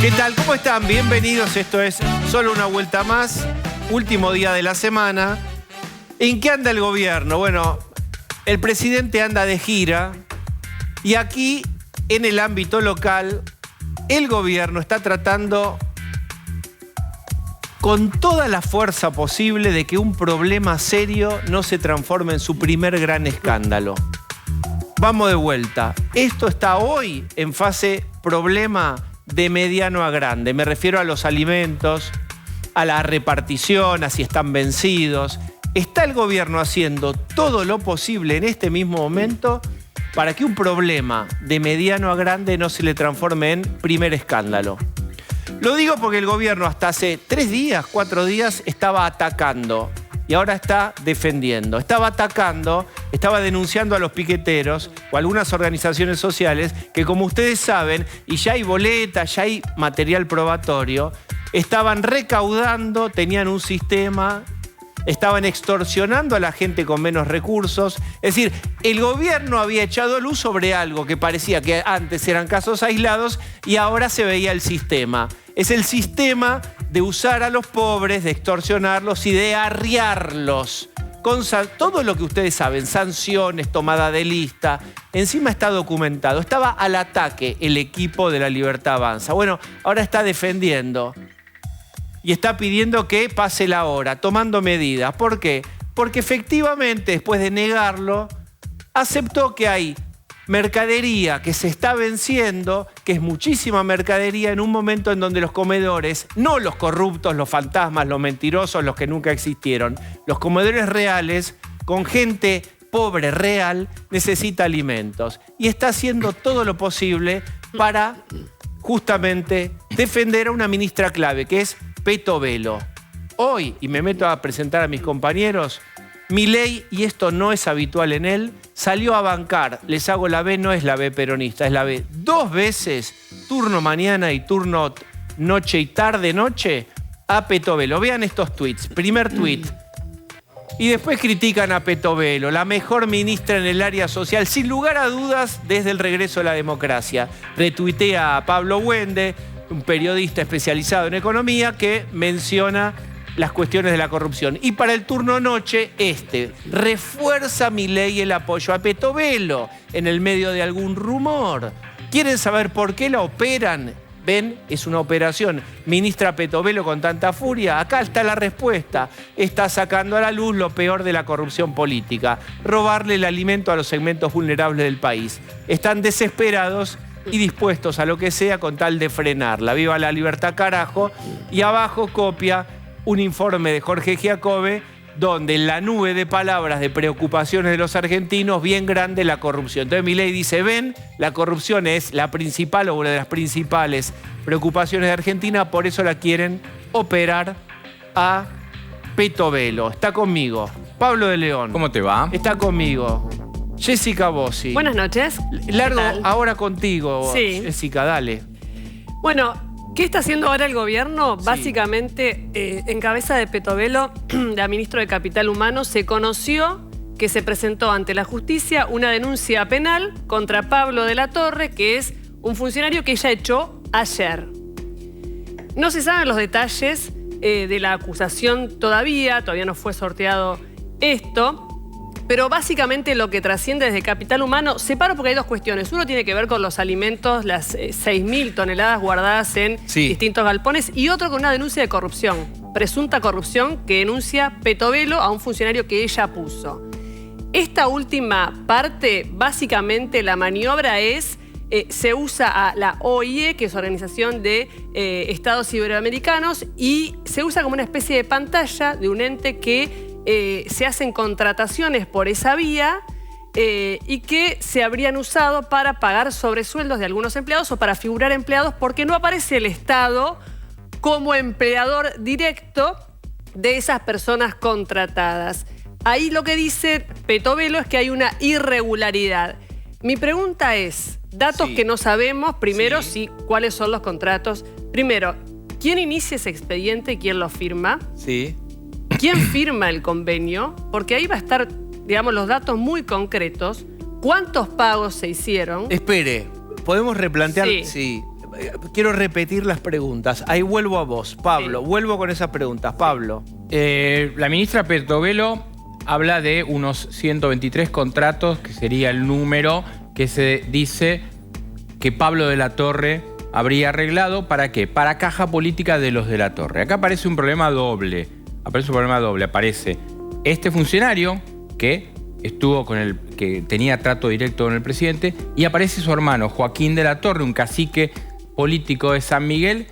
¿Qué tal? ¿Cómo están? Bienvenidos. Esto es Solo una vuelta más. Último día de la semana. ¿En qué anda el gobierno? Bueno, el presidente anda de gira y aquí, en el ámbito local, el gobierno está tratando con toda la fuerza posible de que un problema serio no se transforme en su primer gran escándalo. Vamos de vuelta. Esto está hoy en fase problema de mediano a grande. Me refiero a los alimentos, a la repartición, a si están vencidos. Está el gobierno haciendo todo lo posible en este mismo momento para que un problema de mediano a grande no se le transforme en primer escándalo. Lo digo porque el gobierno hasta hace 3 días, 4 días estaba atacando y ahora está defendiendo. Estaba atacando, estaba denunciando a los piqueteros o a algunas organizaciones sociales que, como ustedes saben, y ya hay boletas, ya hay material probatorio, estaban recaudando, tenían un sistema, estaban extorsionando a la gente con menos recursos. Es decir, el gobierno había echado luz sobre algo que parecía que antes eran casos aislados y ahora se veía el sistema. Es el sistema de usar a los pobres, de extorsionarlos y de arriarlos. Con todo lo que ustedes saben, sanciones, tomada de lista, encima está documentado. Estaba al ataque el equipo de La Libertad Avanza. Bueno, ahora está defendiendo y está pidiendo que pase la hora, tomando medidas. ¿Por qué? Porque efectivamente, después de negarlo, aceptó que hay mercadería que se está venciendo, que es muchísima mercadería en un momento en donde los comedores, no los corruptos, los fantasmas, los mentirosos, los que nunca existieron, los comedores reales, con gente pobre real, necesita alimentos. Y está haciendo todo lo posible para justamente defender a una ministra clave, que es Peto Velo. Hoy, y me meto a presentar a mis compañeros, Milei, y esto no es habitual en él, salió a bancar, les hago la B, no es la B peronista, es la B 2 veces, turno mañana y turno noche y tarde-noche, a Peto Velo. Vean estos tweets. Primer tweet. Y después critican a Peto Velo, la mejor ministra en el área social, sin lugar a dudas, desde el regreso a la democracia. Retuitea a Pablo Wende, un periodista especializado en economía, que menciona las cuestiones de la corrupción. Y para el turno noche, refuerza Milei el apoyo a Peto Velo en el medio de algún rumor. ¿Quieren saber por qué la operan? ¿Ven? Es una operación. Ministra Peto Velo con tanta furia. Acá está la respuesta. Está sacando a la luz lo peor de la corrupción política. Robarle el alimento a los segmentos vulnerables del país. Están desesperados y dispuestos a lo que sea con tal de frenarla. ¡Viva la libertad, carajo! Y abajo copia un informe de Jorge Giacobbe, donde en la nube de palabras de preocupaciones de los argentinos, bien grande la corrupción. Entonces Milei dice, ven, la corrupción es la principal o una de las principales preocupaciones de Argentina, por eso la quieren operar a Peto Velo. Está conmigo Pablo de León. ¿Cómo te va? Está conmigo Jessica Bossi. Buenas noches. Largo ahora contigo, sí. Jessica, dale. Bueno, ¿qué está haciendo ahora el gobierno? Sí. Básicamente, en cabeza de Peto Velo, la ministra de Capital Humano, se conoció que se presentó ante la justicia una denuncia penal contra Pablo de la Torre, que es un funcionario que ella echó ayer. No se saben los detalles de la acusación todavía no fue sorteado esto. Pero básicamente lo que trasciende desde Capital Humano, separo porque hay 2 cuestiones. Uno tiene que ver con los alimentos, las 6.000 toneladas guardadas en distintos galpones, y otro con una denuncia de corrupción, presunta corrupción, que denuncia Peto Velo a un funcionario que ella puso. Esta última parte, básicamente la maniobra es, se usa a la OIE, que es Organización de Estados Iberoamericanos, y se usa como una especie de pantalla de un ente que se hacen contrataciones por esa vía y que se habrían usado para pagar sobresueldos de algunos empleados o para figurar empleados, porque no aparece el Estado como empleador directo de esas personas contratadas. Ahí lo que dice Peto Velo es que hay una irregularidad. Mi pregunta es, datos que no sabemos, primero, cuáles son los contratos. Primero, ¿quién inicia ese expediente y quién lo firma? Sí. ¿Quién firma el convenio? Porque ahí va a estar, digamos, los datos muy concretos. ¿Cuántos pagos se hicieron? Espere, ¿podemos replantear? Sí. Sí. quiero repetir las preguntas. Ahí vuelvo a vos, Pablo. Sí. Vuelvo con esas preguntas. Pablo. La ministra Petovelo habla de unos 123 contratos, que sería el número que se dice que Pablo de la Torre habría arreglado. ¿Para qué? Para caja política de los de la Torre. Acá aparece un problema doble. Aparece este funcionario que estuvo que tenía trato directo con el presidente, y aparece su hermano Joaquín de la Torre, un cacique político de San Miguel,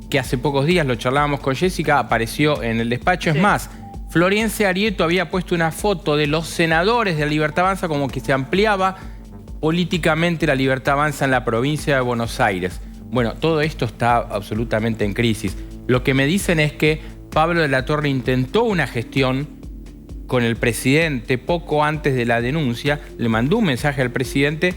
que hace pocos días, lo charlábamos con Jessica, apareció en el despacho. Sí. Es más, Florencia Arieto había puesto una foto de los senadores de la Libertad Avanza, como que se ampliaba políticamente la Libertad Avanza en la provincia de Buenos Aires. Bueno, todo esto está absolutamente en crisis. Lo que me dicen es que Pablo de la Torre intentó una gestión con el presidente poco antes de la denuncia, le mandó un mensaje al presidente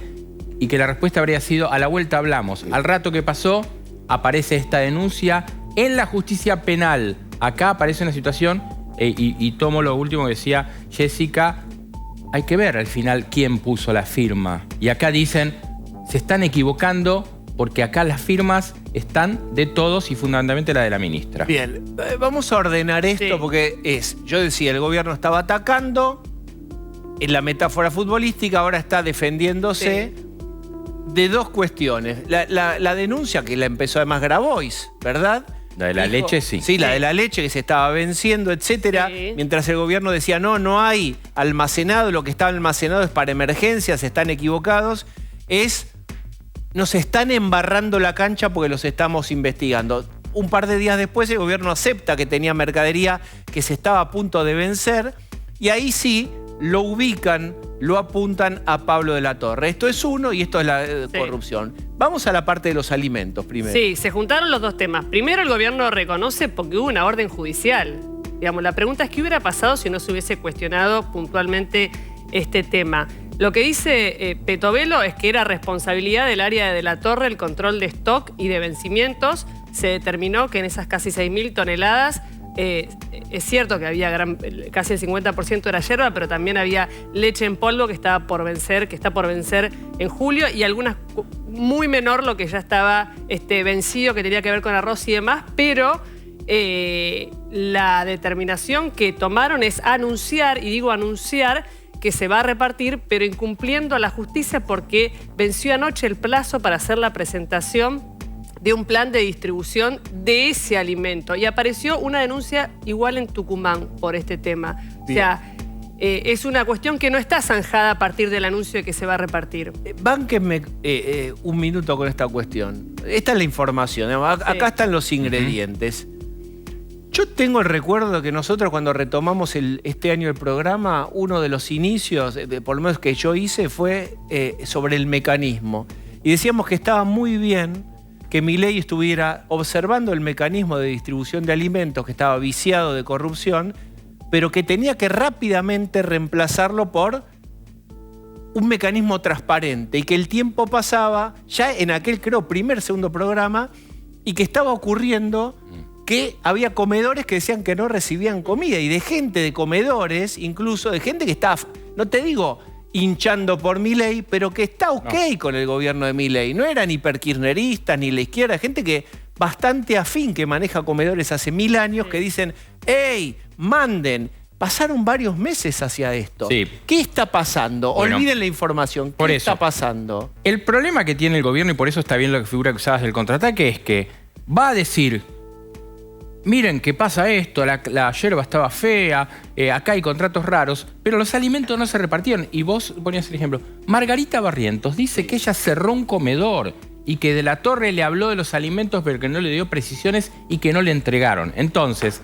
y que la respuesta habría sido: a la vuelta hablamos. Al rato que pasó, aparece esta denuncia en la justicia penal. Acá aparece una situación, y tomo lo último que decía Jessica, hay que ver al final quién puso la firma. Y acá dicen, se están equivocando porque acá las firmas están de todos y fundamentalmente la de la ministra. Bien, vamos a ordenar esto porque yo decía, el gobierno estaba atacando, en la metáfora futbolística, ahora está defendiéndose de dos cuestiones. La denuncia que la empezó además Grabois, ¿verdad? La de la leche, sí. Sí, la de la leche que se estaba venciendo, etcétera. Sí. Mientras el gobierno decía, no hay almacenado, lo que está almacenado es para emergencias, están equivocados. Nos están embarrando la cancha porque los estamos investigando. Un par de días después el gobierno acepta que tenía mercadería que se estaba a punto de vencer y ahí sí lo ubican, lo apuntan a Pablo de la Torre. Esto es uno y esto es la corrupción. Vamos a la parte de los alimentos primero. Sí, se juntaron los dos temas. Primero, el gobierno reconoce porque hubo una orden judicial. Digamos, la pregunta es qué hubiera pasado si no se hubiese cuestionado puntualmente este tema. Lo que dice Petovelo es que era responsabilidad del área de la Torre el control de stock y de vencimientos. Se determinó que en esas casi 6.000 toneladas, es cierto que había casi el 50% era yerba, pero también había leche en polvo que está por vencer en julio, y algunas muy menor lo que ya estaba vencido, que tenía que ver con arroz y demás, pero la determinación que tomaron es anunciar, y digo anunciar, que se va a repartir, pero incumpliendo a la justicia porque venció anoche el plazo para hacer la presentación de un plan de distribución de ese alimento. Y apareció una denuncia igual en Tucumán por este tema. Bien. O sea, es una cuestión que no está zanjada a partir del anuncio de que se va a repartir. Bánquenme un minuto con esta cuestión. Esta es la información. Acá están los ingredientes. Yo tengo el recuerdo de que nosotros cuando retomamos este año el programa, uno de los inicios, por lo menos que yo hice, fue sobre el mecanismo. Y decíamos que estaba muy bien que Milei estuviera observando el mecanismo de distribución de alimentos que estaba viciado de corrupción, pero que tenía que rápidamente reemplazarlo por un mecanismo transparente y que el tiempo pasaba ya en aquel, creo, segundo programa, y que estaba ocurriendo que había comedores que decían que no recibían comida, y de gente de comedores, incluso de gente que está, no te digo hinchando por Milei, pero que está con el gobierno de Milei. No eran hiperkirchneristas ni la izquierda, gente que bastante afín, que maneja comedores hace 1000 años, que dicen, ¡hey, manden! Pasaron varios meses hacia esto. Sí. ¿Qué está pasando? Bueno, olviden la información. ¿Qué está pasando? El problema que tiene el gobierno, y por eso está bien la figura que usabas del contraataque, es que va a decir, miren que pasa esto, la yerba estaba fea, acá hay contratos raros, pero los alimentos no se repartieron. Y vos ponías el ejemplo. Margarita Barrientos dice que ella cerró un comedor y que de la Torre le habló de los alimentos, pero que no le dio precisiones y que no le entregaron. Entonces,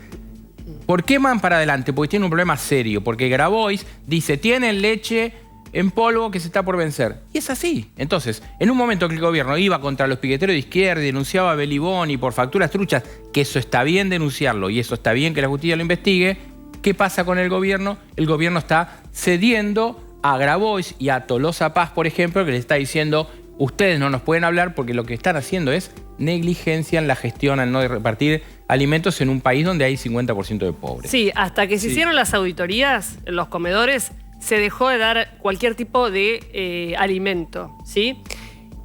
¿por qué van para adelante? Porque tiene un problema serio. Porque Grabois dice, tienen leche en polvo que se está por vencer. Y es así. Entonces, en un momento que el gobierno iba contra los piqueteros de izquierda y denunciaba a Beliboni por facturas truchas, que eso está bien denunciarlo y eso está bien que la justicia lo investigue, ¿qué pasa con el gobierno? El gobierno está cediendo a Grabois y a Tolosa Paz, por ejemplo, que le está diciendo, ustedes no nos pueden hablar porque lo que están haciendo es negligencia en la gestión al no repartir alimentos en un país donde hay 50% de pobres. Sí, hasta que se hicieron las auditorías en los comedores, se dejó de dar cualquier tipo de alimento, ¿sí?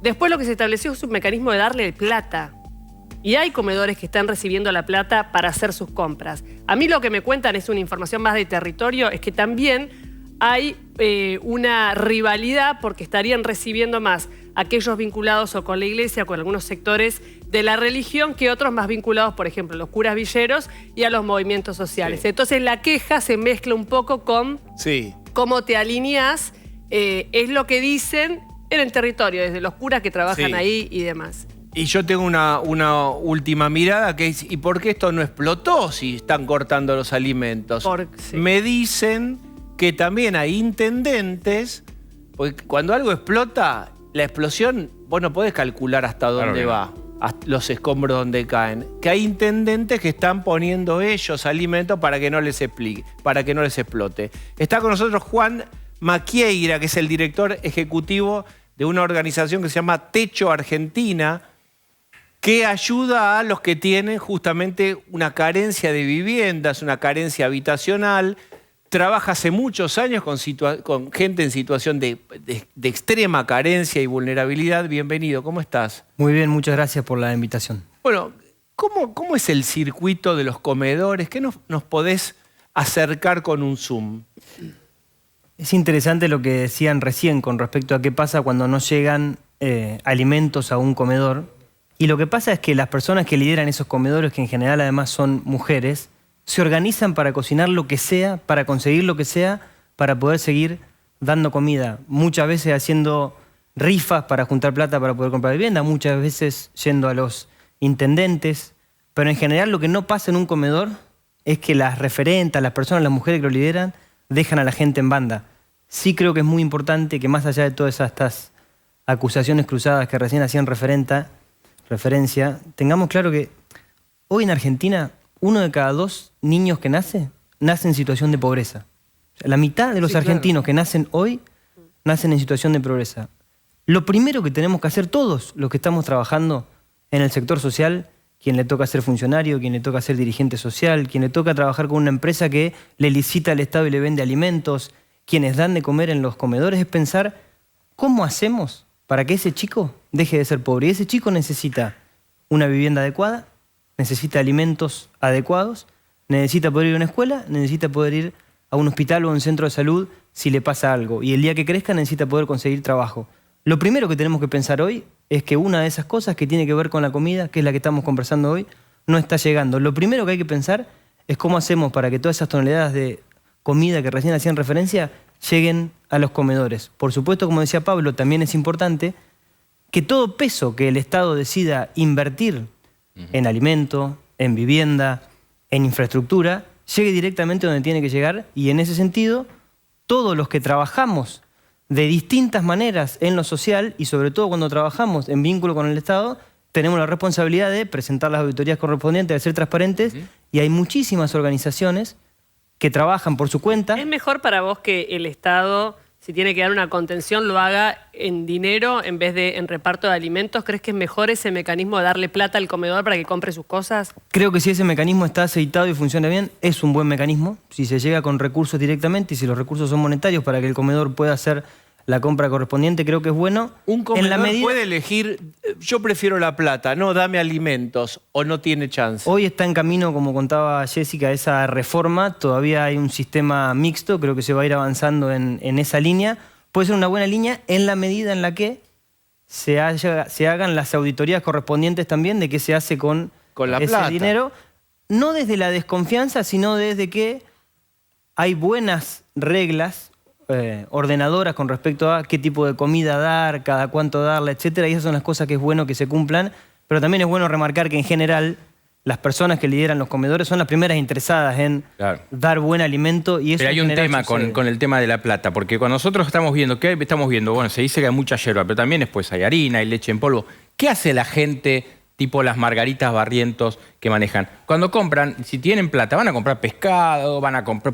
Después lo que se estableció es un mecanismo de darle plata. Y hay comedores que están recibiendo la plata para hacer sus compras. A mí lo que me cuentan es una información más de territorio, es que también hay una rivalidad porque estarían recibiendo más aquellos vinculados o con la iglesia o con algunos sectores de la religión que otros más vinculados, por ejemplo, a los curas villeros y a los movimientos sociales. Sí. Entonces la queja se mezcla un poco con cómo te alineás, es lo que dicen en el territorio, desde los curas que trabajan ahí y demás. Y yo tengo una última mirada que es, ¿y por qué esto no explotó si están cortando los alimentos? Me dicen que también hay intendentes, porque cuando algo explota, la explosión, vos no podés calcular hasta dónde va, hasta los escombros donde caen. Que hay intendentes que están poniendo ellos alimentos para que no les explote. Está con nosotros Juan Maquieira, que es el director ejecutivo de una organización que se llama Techo Argentina, que ayuda a los que tienen justamente una carencia de viviendas, una carencia habitacional. Trabaja hace muchos años con gente en situación de extrema carencia y vulnerabilidad. Bienvenido, ¿cómo estás? Muy bien, muchas gracias por la invitación. Bueno, ¿cómo es el circuito de los comedores? ¿Qué nos podés acercar con un Zoom? Es interesante lo que decían recién con respecto a qué pasa cuando no llegan alimentos a un comedor. Y lo que pasa es que las personas que lideran esos comedores, que en general además son mujeres, se organizan para cocinar lo que sea, para conseguir lo que sea, para poder seguir dando comida. Muchas veces haciendo rifas para juntar plata para poder comprar vivienda, muchas veces yendo a los intendentes. Pero en general lo que no pasa en un comedor es que las referentas, las personas, las mujeres que lo lideran, dejan a la gente en banda. Sí creo que es muy importante que más allá de todas estas acusaciones cruzadas que recién hacían referencia, tengamos claro que hoy en Argentina 1 de cada 2 niños que nace en situación de pobreza. O sea, la mitad de los argentinos que nacen hoy nacen en situación de pobreza. Lo primero que tenemos que hacer todos los que estamos trabajando en el sector social, quien le toca ser funcionario, quien le toca ser dirigente social, quien le toca trabajar con una empresa que le licita al Estado y le vende alimentos, quienes dan de comer en los comedores, es pensar cómo hacemos para que ese chico deje de ser pobre. Y ese chico necesita una vivienda adecuada, necesita alimentos adecuados, necesita poder ir a una escuela, necesita poder ir a un hospital o a un centro de salud si le pasa algo. Y el día que crezca necesita poder conseguir trabajo. Lo primero que tenemos que pensar hoy es que una de esas cosas que tiene que ver con la comida, que es la que estamos conversando hoy, no está llegando. Lo primero que hay que pensar es cómo hacemos para que todas esas toneladas de comida que recién hacían referencia lleguen a los comedores. Por supuesto, como decía Pablo, también es importante que todo peso que el Estado decida invertir en alimento, en vivienda, en infraestructura, llegue directamente donde tiene que llegar. Y en ese sentido, todos los que trabajamos de distintas maneras en lo social y sobre todo cuando trabajamos en vínculo con el Estado, tenemos la responsabilidad de presentar las auditorías correspondientes, de ser transparentes, y hay muchísimas organizaciones que trabajan por su cuenta. ¿Es mejor para vos que el Estado, si tiene que dar una contención, lo haga en dinero en vez de en reparto de alimentos? ¿Crees que es mejor ese mecanismo de darle plata al comedor para que compre sus cosas? Creo que si ese mecanismo está aceitado y funciona bien, es un buen mecanismo. Si se llega con recursos directamente y si los recursos son monetarios para que el comedor pueda hacer la compra correspondiente, creo que es bueno. Un comedor puede elegir, yo prefiero la plata, no, dame alimentos, o no tiene chance. Hoy está en camino, como contaba Jessica, esa reforma. Todavía hay un sistema mixto, creo que se va a ir avanzando en esa línea. Puede ser una buena línea en la medida en la que se hagan las auditorías correspondientes también de qué se hace con ese plata. Dinero. No desde la desconfianza, sino desde que hay buenas reglas ordenadoras con respecto a qué tipo de comida dar, cada cuánto darla, etcétera. Y esas son las cosas que es bueno que se cumplan. Pero también es bueno remarcar que en general las personas que lideran los comedores son las primeras interesadas en dar buen alimento. Y eso pero hay un tema con el tema de la plata, porque cuando nosotros estamos viendo, ¿qué estamos viendo? Bueno, se dice que hay mucha yerba, pero también después hay harina, hay leche en polvo. ¿Qué hace la gente tipo las Margaritas Barrientos que manejan? Cuando compran, si tienen plata, van a comprar pescado,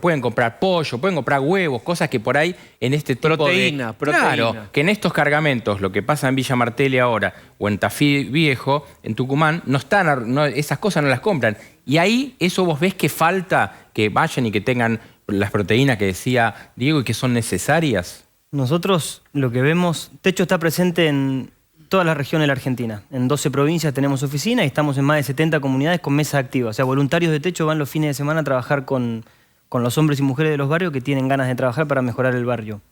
pueden comprar pollo, pueden comprar huevos, cosas que por ahí en este tipo proteína. Claro, que en estos cargamentos, lo que pasa en Villa Martelli ahora o en Tafí Viejo, en Tucumán, esas cosas no las compran. Y ahí eso vos ves que falta que vayan y que tengan las proteínas que decía Diego y que son necesarias. Nosotros lo que vemos, Techo está presente en toda la región de la Argentina. En 12 provincias tenemos oficina y estamos en más de 70 comunidades con mesa activa. O sea, voluntarios de techo van los fines de semana a trabajar con los hombres y mujeres de los barrios que tienen ganas de trabajar para mejorar el barrio.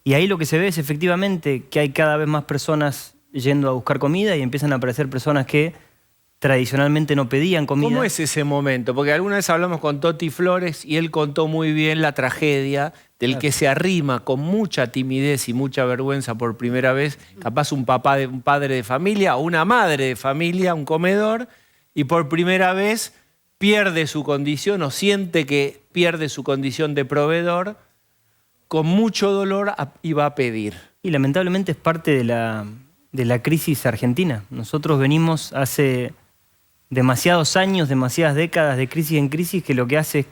Y ahí lo que se ve es efectivamente que hay cada vez más personas yendo a buscar comida y empiezan a aparecer personas que tradicionalmente no pedían comida. ¿Cómo es ese momento? Porque alguna vez hablamos con Toti Flores y él contó muy bien la tragedia del que se arrima con mucha timidez y mucha vergüenza por primera vez, capaz un padre de familia o una madre de familia, un comedor, y por primera vez pierde su condición o siente que pierde su condición de proveedor, con mucho dolor y va a pedir. Y lamentablemente es parte de la crisis argentina. Nosotros venimos hace demasiados años, demasiadas décadas de crisis en crisis, que lo que hace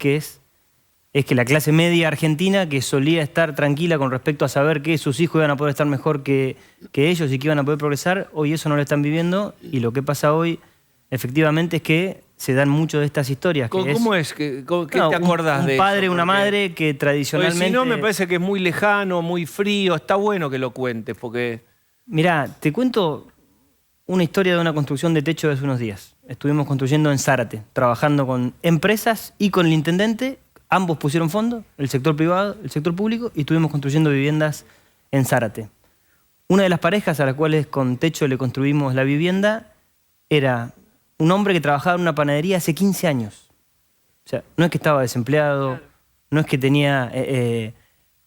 es que la clase media argentina, que solía estar tranquila con respecto a saber que sus hijos iban a poder estar mejor que ellos y que iban a poder progresar, hoy eso no lo están viviendo, y lo que pasa hoy efectivamente es que se dan mucho de estas historias. ¿Cómo es? ¿Qué te acordás de eso? Un padre, una madre que tradicionalmente... Si no, me parece que es muy lejano, muy frío. Está bueno que lo cuentes, porque... Mirá, te cuento una historia de una construcción de techo de hace unos días. Estuvimos construyendo en Zárate, trabajando con empresas y con el intendente. Ambos pusieron fondo, el sector privado, el sector público, y estuvimos construyendo viviendas en Zárate. Una de las parejas a las cuales con techo le construimos la vivienda era un hombre que trabajaba en una panadería hace 15 años. O sea, no es que estaba desempleado, claro. No es que tenía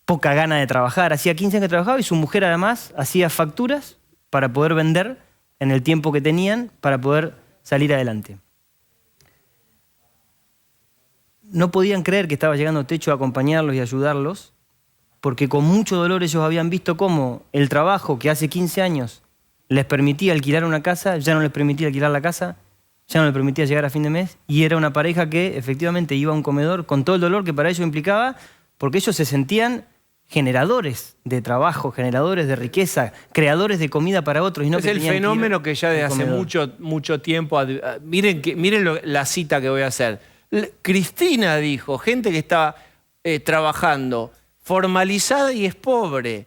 poca gana de trabajar. Hacía 15 años que trabajaba y su mujer además hacía facturas para poder vender en el tiempo que tenían para poder salir adelante. No podían creer que estaba llegando techo a acompañarlos y ayudarlos, porque con mucho dolor ellos habían visto cómo el trabajo que hace 15 años les permitía alquilar una casa, ya no les permitía alquilar la casa, ya no les permitía llegar a fin de mes, y era una pareja que efectivamente iba a un comedor con todo el dolor que para ellos implicaba, porque ellos se sentían generadores de trabajo, generadores de riqueza, creadores de comida para otros. Y no es el fenómeno que ya desde hace mucho tiempo... Miren la cita que voy a hacer. Cristina dijo, gente que está trabajando, formalizada y es pobre.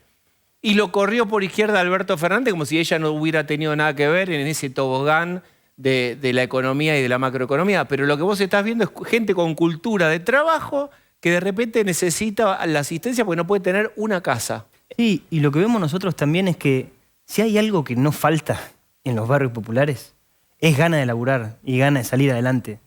Y lo corrió por izquierda Alberto Fernández como si ella no hubiera tenido nada que ver en ese tobogán de la economía y de la macroeconomía. Pero lo que vos estás viendo es gente con cultura de trabajo que de repente necesita la asistencia porque no puede tener una casa. Sí, y lo que vemos nosotros también es que si hay algo que no falta en los barrios populares, es gana de laburar y gana de salir adelante.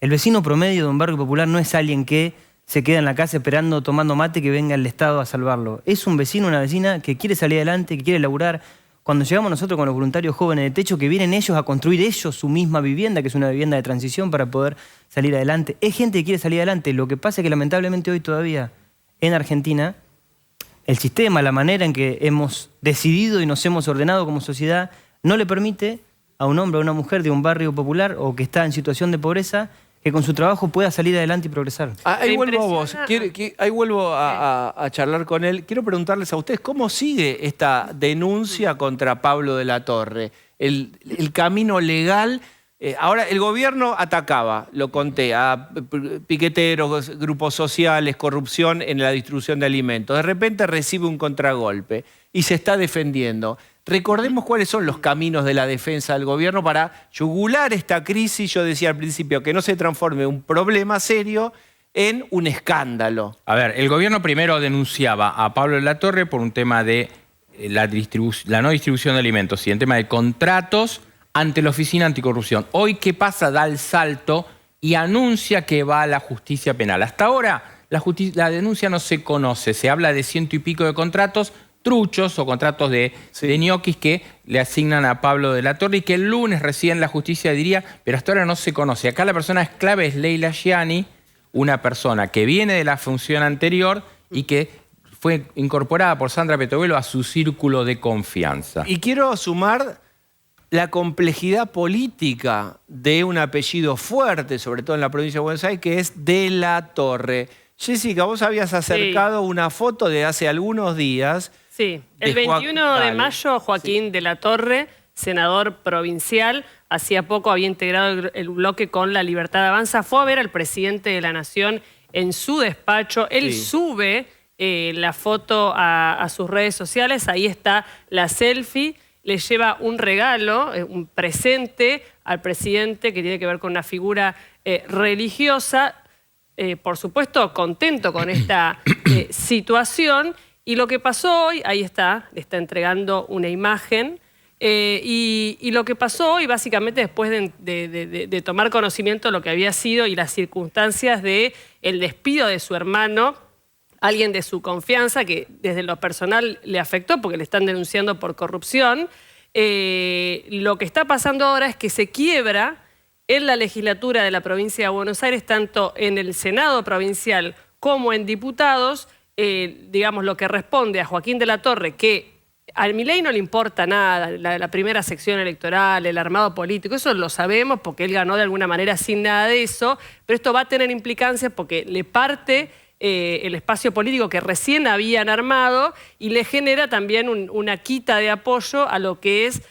El vecino promedio de un barrio popular no es alguien que se queda en la casa esperando, tomando mate, que venga el Estado a salvarlo. Es un vecino, una vecina que quiere salir adelante, que quiere laburar. Cuando llegamos nosotros con los voluntarios jóvenes de techo, que vienen ellos a construir ellos su misma vivienda, que es una vivienda de transición para poder salir adelante. Es gente que quiere salir adelante. Lo que pasa es que lamentablemente hoy todavía en Argentina, el sistema, la manera en que hemos decidido y nos hemos ordenado como sociedad, no le permite a un hombre o a una mujer de un barrio popular o que está en situación de pobreza que con su trabajo pueda salir adelante y progresar. Ahí vuelvo a vos. Ahí vuelvo a charlar con él. Quiero preguntarles a ustedes, ¿cómo sigue esta denuncia contra Pablo de la Torre? El camino legal. Ahora, el gobierno atacaba, lo conté, a piqueteros, grupos sociales, corrupción en la distribución de alimentos. De repente recibe un contragolpe y se está defendiendo. Recordemos cuáles son los caminos de la defensa del gobierno para yugular esta crisis. Yo decía al principio que no se transforme un problema serio en un escándalo. A ver, el gobierno primero denunciaba a Pablo de la Torre por un tema de la no distribución de alimentos y el tema de contratos ante la Oficina Anticorrupción. Hoy, ¿qué pasa? Da el salto y anuncia que va a la justicia penal. Hasta ahora la denuncia no se conoce. Se habla de 100 y pico de contratos truchos o contratos de ñoquis que le asignan a Pablo de la Torre y que el lunes recién la justicia diría, pero hasta ahora no se conoce. Acá la persona clave es Leila Gianni, una persona que viene de la función anterior y que fue incorporada por Sandra Petovelo a su círculo de confianza. Y quiero sumar la complejidad política de un apellido fuerte, sobre todo en la provincia de Buenos Aires, que es de la Torre. Jessica, vos habías acercado una foto de hace algunos días. Sí, el 21 de mayo Joaquín de la Torre, senador provincial, hacía poco había integrado el bloque con La Libertad Avanza, fue a ver al presidente de la Nación en su despacho. Él sube la foto a sus redes sociales, ahí está la selfie. le lleva un regalo, un presente al presidente que tiene que ver con una figura religiosa. Por supuesto, contento con esta situación. Y lo que pasó hoy, ahí está, le está entregando una imagen. Y lo que pasó hoy, básicamente, después de tomar conocimiento de lo que había sido y las circunstancias del despido de su hermano, alguien de su confianza, que desde lo personal le afectó porque le están denunciando por corrupción, lo que está pasando ahora es que se quiebra en la legislatura de la provincia de Buenos Aires, tanto en el Senado provincial como en diputados, digamos, lo que responde a Joaquín de la Torre, que a Milei no le importa nada, la primera sección electoral, el armado político, eso lo sabemos porque él ganó de alguna manera sin nada de eso, pero esto va a tener implicancias porque le parte el espacio político que recién habían armado y le genera también una quita de apoyo a lo que es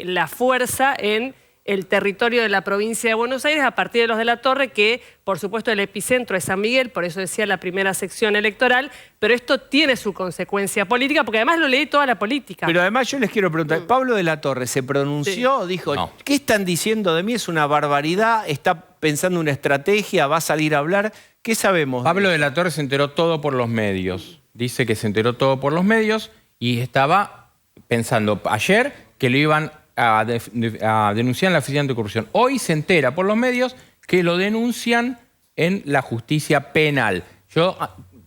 la fuerza en el territorio de la provincia de Buenos Aires a partir de los de la Torre, que por supuesto el epicentro es San Miguel, por eso decía la primera sección electoral, pero esto tiene su consecuencia política, porque además lo leí toda la política. Pero además yo les quiero preguntar, ¿Pablo de la Torre se pronunció? Sí. Dijo, no. ¿Qué están diciendo de mí? Es una barbaridad, está pensando una estrategia, va a salir a hablar. ¿Qué sabemos? Pablo de la Torre se enteró todo por los medios. Dice que se enteró todo por los medios y estaba pensando ayer que lo iban a denunciar en la Oficina Anticorrupción. Hoy se entera por los medios que lo denuncian en la justicia penal. Yo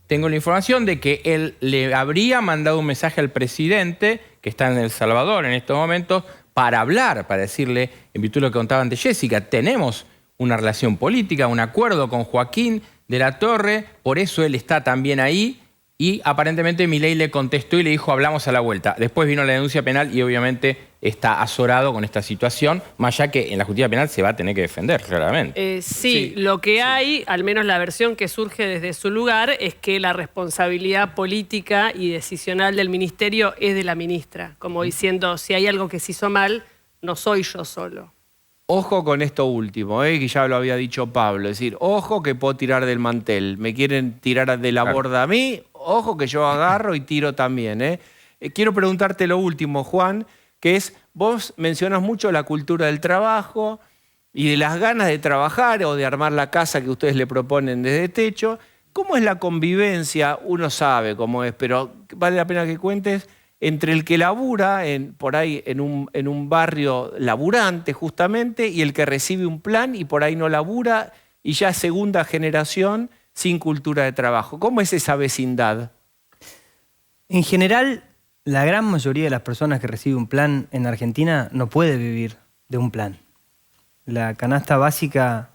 tengo la información de que él le habría mandado un mensaje al presidente, que está en El Salvador en estos momentos, para hablar, para decirle, en virtud de lo que contaba antes Jessica, tenemos una relación política, un acuerdo con Joaquín de la Torre, por eso él está también ahí. Y aparentemente Milei le contestó y le dijo, hablamos a la vuelta. Después vino la denuncia penal y obviamente está azorado con esta situación, más allá que en la justicia penal se va a tener que defender, claramente. Sí, lo que hay, al menos la versión que surge desde su lugar, es que la responsabilidad política y decisional del ministerio es de la ministra, como diciendo, si hay algo que se hizo mal, no soy yo solo. Ojo con esto último, que ya lo había dicho Pablo, es decir, ojo que puedo tirar del mantel, me quieren tirar de la borda a mí, ojo que yo agarro y tiro también. Quiero preguntarte lo último, Juan, que es, vos mencionas mucho la cultura del trabajo y de las ganas de trabajar o de armar la casa que ustedes le proponen desde techo. ¿Cómo es la convivencia? Uno sabe cómo es, pero vale la pena que cuentes, entre el que labura por ahí en un barrio laburante justamente y el que recibe un plan y por ahí no labura y ya es segunda generación sin cultura de trabajo. ¿Cómo es esa vecindad? En general, la gran mayoría de las personas que reciben un plan en Argentina no puede vivir de un plan. La canasta básica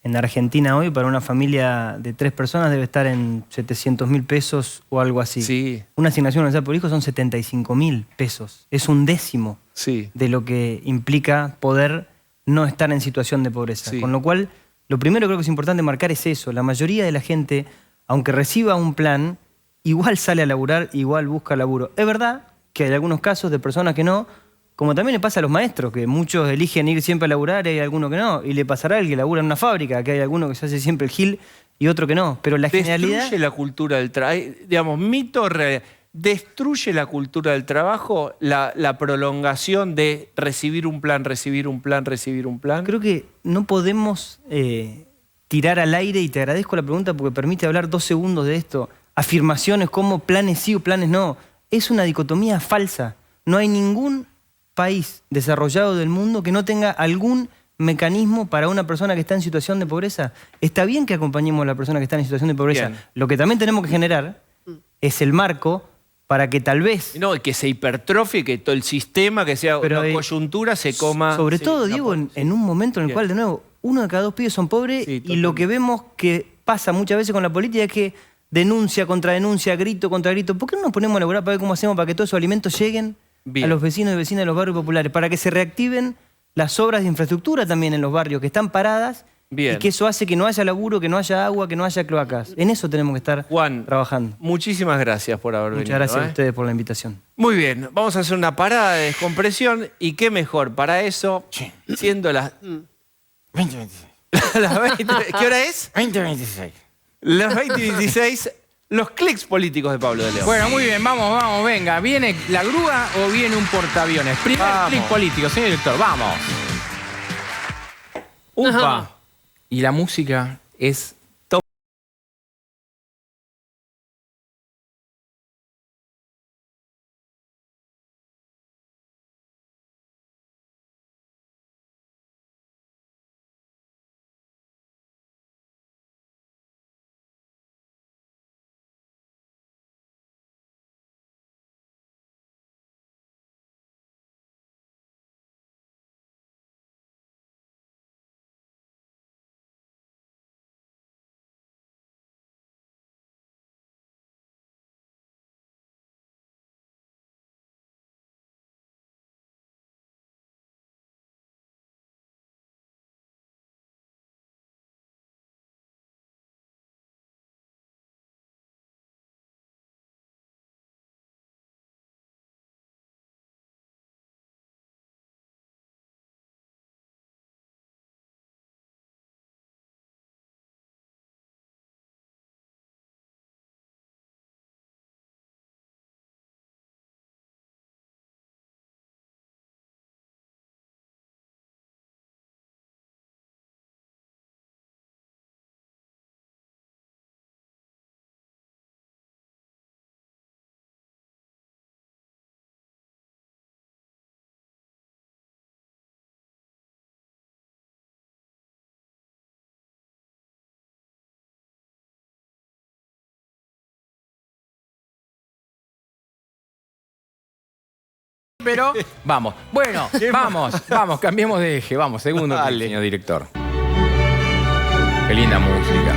en Argentina hoy para una familia de 3 personas debe estar en 700.000 pesos o algo así. Sí. Una asignación universal por hijo son 75.000 pesos. Es un décimo de lo que implica poder no estar en situación de pobreza. Con lo cual, lo primero que creo que es importante marcar es eso. La mayoría de la gente, aunque reciba un plan, igual sale a laburar, igual busca laburo. Es verdad que hay algunos casos de personas que no, como también le pasa a los maestros, que muchos eligen ir siempre a laburar y hay algunos que no. Y le pasará al que labura en una fábrica, que hay alguno que se hace siempre el gil y otro que no. Pero la generalidad... ¿Destruye la cultura del trabajo? Digamos, mito real. ¿Destruye la cultura del trabajo la prolongación de recibir un plan, recibir un plan, recibir un plan? Creo que no podemos tirar al aire, y te agradezco la pregunta porque permite hablar 2 segundos de esto, afirmaciones como planes sí o planes no. Es una dicotomía falsa. No hay ningún país desarrollado del mundo que no tenga algún mecanismo para una persona que está en situación de pobreza. Está bien que acompañemos a la persona que está en situación de pobreza. Bien. Lo que también tenemos que generar es el marco para que tal vez... No, que se hipertrofie, que todo el sistema, que sea una coyuntura, se coma... Sobre todo, Diego, en un momento en el cual, de nuevo, 1 de cada 2 pibes son pobres y lo que vemos que pasa muchas veces con la política es que denuncia contra denuncia, grito contra grito. ¿Por qué no nos ponemos a elaborar para ver cómo hacemos para que todos esos alimentos lleguen a los vecinos y vecinas de los barrios populares? Para que se reactiven las obras de infraestructura también en los barrios que están paradas y que eso hace que no haya laburo, que no haya agua, que no haya cloacas. En eso tenemos que estar trabajando. Muchísimas gracias por haber venido. Muchas gracias a ustedes por la invitación. Muy bien, vamos a hacer una parada de descompresión y qué mejor para eso, siendo las... 20:26. ¿Qué hora es? 20:26. Las 20:26. los clics políticos de Pablo de León. Bueno, muy bien, vamos, venga. ¿Viene la grúa o viene un portaaviones? Primer clic político, señor director, vamos. ¡Upa! Y la música es... Pero vamos. Bueno, vamos, cambiemos de eje. Vamos, segundo clic, señor director. Qué linda música.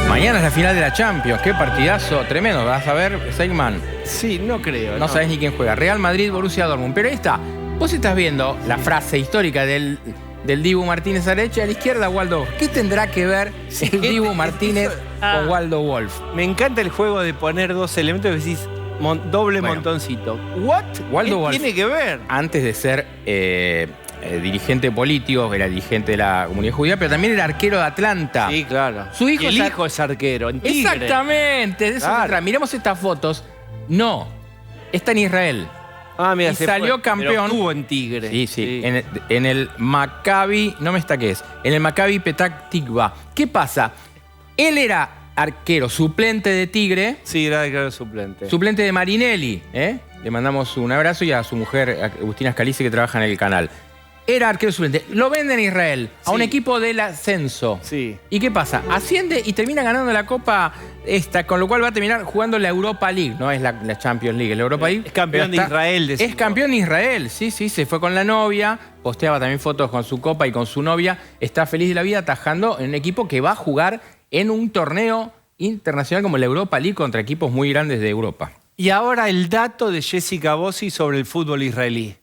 Mañana es la final de la Champions. Qué partidazo tremendo. ¿Vas a ver, Seigman? Sí, no creo. No sabés ni quién juega. Real Madrid, Borussia Dortmund. Pero ahí está. Vos estás viendo la frase histórica del Dibu Martínez a la derecha y a la izquierda Waldo. ¿Qué tendrá que ver el Dibu Martínez con Waldo Wolf? Me encanta el juego de poner dos elementos y decís doble montoncito. Waldo ¿Qué Wolf, tiene que ver? Antes de ser dirigente político, era dirigente de la comunidad judía, pero también era arquero de Atlanta. Sí, claro. Su hijo y el hijo es arquero, en Tigre. Exactamente, de eso se trata. Miremos estas fotos. No, está en Israel. Ah, mira, y salió campeón. Pero estuvo en Tigre. Sí. En el Maccabi, no me está qué es, en el Maccabi Petah Tikva. ¿Qué pasa? Él era arquero suplente de Tigre. Sí, era arquero suplente. Suplente de Marinelli. Le mandamos un abrazo y a su mujer, Agustina Scalise, que trabaja en el canal. Era arquero suplente. Lo venden a Israel, a un equipo del ascenso. Sí. ¿Y qué pasa? Asciende y termina ganando la Copa esta, con lo cual va a terminar jugando la Europa League. No es la Champions League, la Europa League. Es campeón de Israel. Es campeón de Israel, sí, se fue con la novia, posteaba también fotos con su copa y con su novia. Está feliz de la vida atajando en un equipo que va a jugar en un torneo internacional como la Europa League contra equipos muy grandes de Europa. Y ahora el dato de Jessica Bossi sobre el fútbol israelí.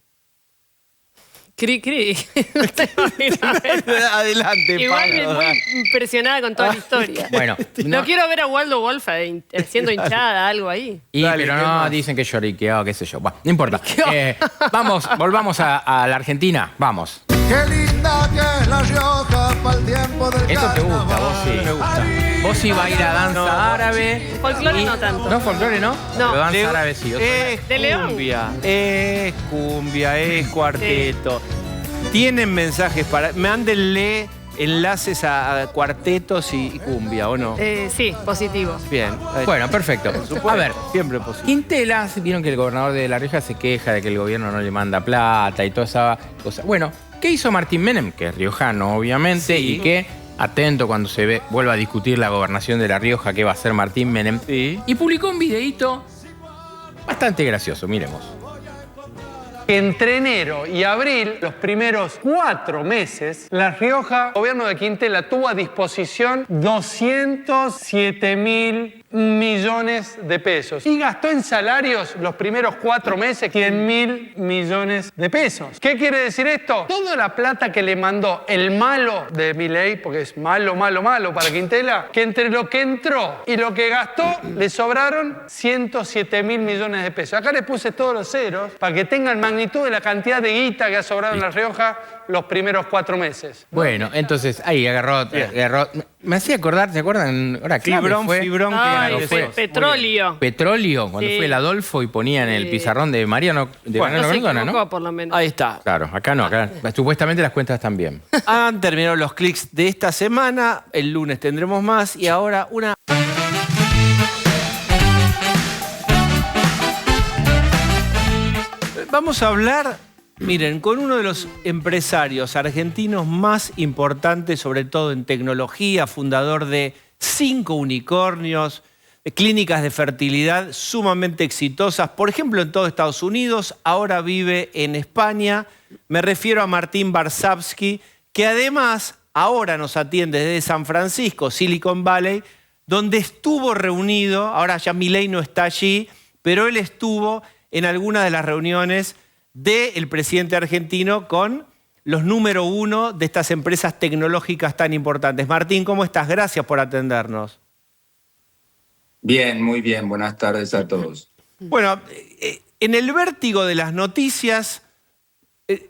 Cri. No tengo ni idea. Adelante, Igual Pablo. muy impresionada con toda la historia. Bueno, no quiero ver a Waldo Wolf siendo hinchada, algo ahí. Dale, pero ¿qué no, más? dicen que lloriqueó, qué sé yo. Bueno, no importa. Volvamos a la Argentina. Vamos. Qué linda que es La Rioja para el tiempo del Esto te gusta, carnaval. vos sí. Me gusta. Vos sí va a ir a danza árabe. Folclore no tanto. No, folclore no. No. Pero danza De- árabe sí. Es De León. cumbia, es cuarteto. Tienen mensajes para... Mándenle enlaces a cuartetos y cumbia, ¿o no? Sí, positivo. Bien. Bueno, perfecto. Por supuesto, A ver, siempre positivo. Quintela, vieron que el gobernador de La Rioja se queja de que el gobierno no le manda plata y toda esa cosa. Bueno, ¿qué hizo Martín Menem? Que es riojano, obviamente, Sí. y que, atento cuando vuelva a discutir la gobernación de La Rioja, ¿qué va a hacer Martín Menem? Sí. Y publicó un videíto bastante gracioso, miremos. Entre enero y abril, los primeros 4 meses, La Rioja, el gobierno de Quintela, tuvo a disposición 207.000 millones de pesos. Y gastó en salarios los primeros 4 meses 100.000 millones de pesos. ¿Qué quiere decir esto? Toda la plata que le mandó el malo de Milei, porque es malo para Quintela, que entre lo que entró y lo que gastó, le sobraron 107.000 millones de pesos. Acá les puse todos los ceros para que tengan magnitud de la cantidad de guita que ha sobrado en La Rioja los primeros 4 meses. Bueno, entonces ahí agarró. Me hacía acordar, ¿se acuerdan? Ahora, clave fue Fibrón, Ay, que fue petróleo. petróleo, cuando Sí. fue el Adolfo y ponían el pizarrón de Mariano No se Grondona, equivocó, ¿no? por lo menos. Ahí está. Claro, acá no, acá supuestamente las cuentas están bien. Han terminado los clics de esta semana. El lunes tendremos más. Y ahora una... Vamos a hablar, miren, con uno de los empresarios argentinos más importantes, sobre todo en tecnología, fundador de 5 unicornios, clínicas de fertilidad sumamente exitosas, por ejemplo, en todo Estados Unidos, ahora vive en España. Me refiero a Martín Varsavsky, que además ahora nos atiende desde San Francisco, Silicon Valley, donde estuvo reunido, ahora ya Milei no está allí, pero él estuvo en algunas de las reuniones del presidente argentino con los número 1 de estas empresas tecnológicas tan importantes. Martín, ¿cómo estás? Gracias por atendernos. Bien, muy bien. Buenas tardes a todos. Bueno, en el vértigo de las noticias,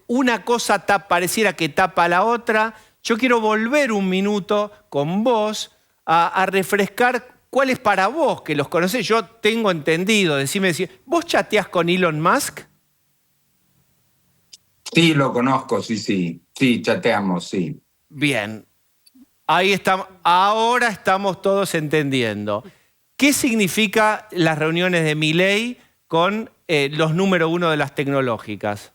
una cosa pareciera que tapa a la otra. Yo quiero volver un minuto con vos a refrescar cuál es para vos, que los conocés. Yo tengo entendido, decime, ¿vos chateás con Elon Musk? Sí, lo conozco, sí. Sí, chateamos, sí. Bien, ahí estamos. Ahora estamos todos entendiendo. ¿Qué significa las reuniones de Milei con los número 1 de las tecnológicas?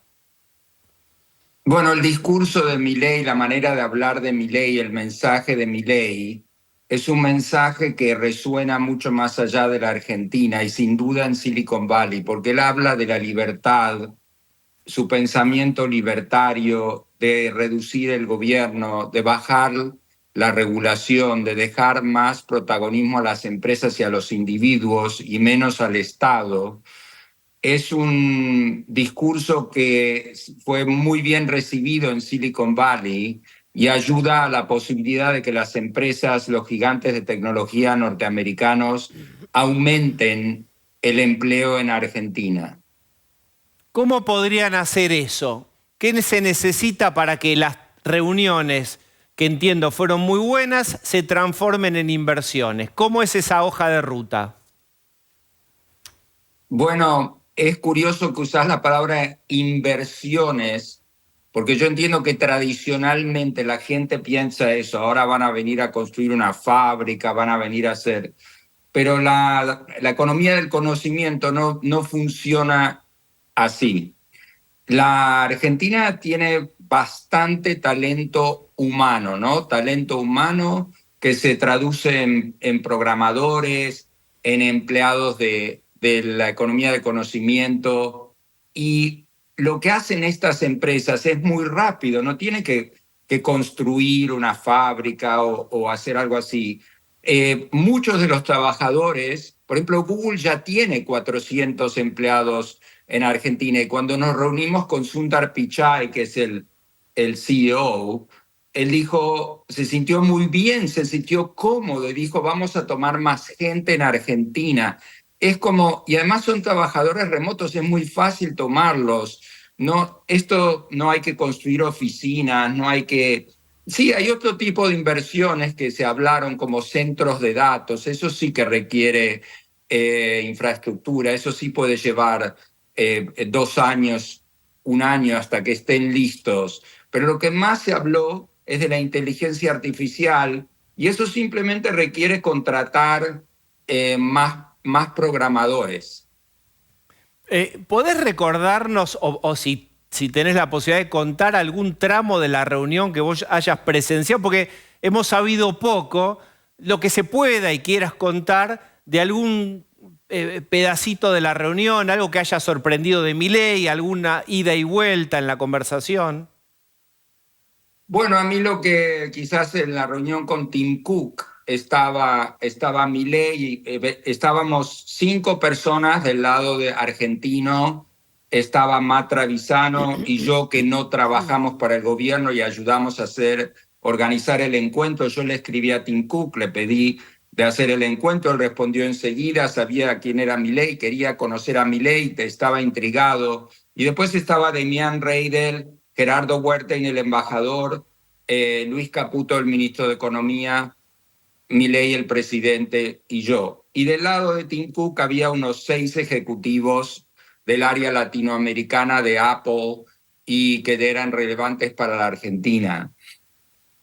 Bueno, el discurso de Milei, la manera de hablar de Milei, el mensaje de Milei, es un mensaje que resuena mucho más allá de la Argentina y sin duda en Silicon Valley, porque él habla de la libertad, su pensamiento libertario, de reducir el gobierno, de bajar la regulación, de dejar más protagonismo a las empresas y a los individuos y menos al Estado. Es un discurso que fue muy bien recibido en Silicon Valley y ayuda a la posibilidad de que las empresas, los gigantes de tecnología norteamericanos, aumenten el empleo en Argentina. ¿Cómo podrían hacer eso? ¿Qué se necesita para que las reuniones, que entiendo fueron muy buenas, se transformen en inversiones? ¿Cómo es esa hoja de ruta? Bueno, es curioso que usás la palabra inversiones, porque yo entiendo que tradicionalmente la gente piensa eso, ahora van a venir a construir una fábrica, van a venir a hacer... Pero la economía del conocimiento no funciona así. La Argentina tiene bastante talento humano, ¿no? Talento humano que se traduce en programadores, en empleados de la economía del conocimiento. Y lo que hacen estas empresas es muy rápido, no tienen que construir una fábrica o hacer algo así. Muchos de los trabajadores, por ejemplo, Google ya tiene 400 empleados en Argentina, y cuando nos reunimos con Sundar Pichai, que es el CEO, él dijo, se sintió muy bien, se sintió cómodo y dijo, vamos a tomar más gente en Argentina. Es como, y además son trabajadores remotos, es muy fácil tomarlos. No, esto no hay que construir oficinas, no hay que... Sí, hay otro tipo de inversiones que se hablaron como centros de datos, eso sí que requiere infraestructura, eso sí puede llevar 2 años, 1 año hasta que estén listos. Pero lo que más se habló es de la inteligencia artificial y eso simplemente requiere contratar más programadores. ¿Podés recordarnos, o si tenés la posibilidad de contar algún tramo de la reunión que vos hayas presenciado? Porque hemos sabido poco, lo que se pueda y quieras contar de algún pedacito de la reunión, algo que haya sorprendido de Milei, alguna ida y vuelta en la conversación. Bueno, a mí lo que quizás en la reunión con Tim Cook estaba Milei, estábamos 5 personas del lado de argentino, estaba Matt Travisano y yo, que no trabajamos para el gobierno y ayudamos a organizar el encuentro. Yo le escribí a Tim Cook, le pedí de hacer el encuentro, él respondió enseguida, sabía quién era Milei, quería conocer a Milei, estaba intrigado. Y después estaba Demian Reidel, Gerardo Huertain, el embajador, Luis Caputo, el ministro de Economía, Milei, el presidente, y yo. Y del lado de Tim Cook había unos 6 ejecutivos del área latinoamericana de Apple y que eran relevantes para la Argentina.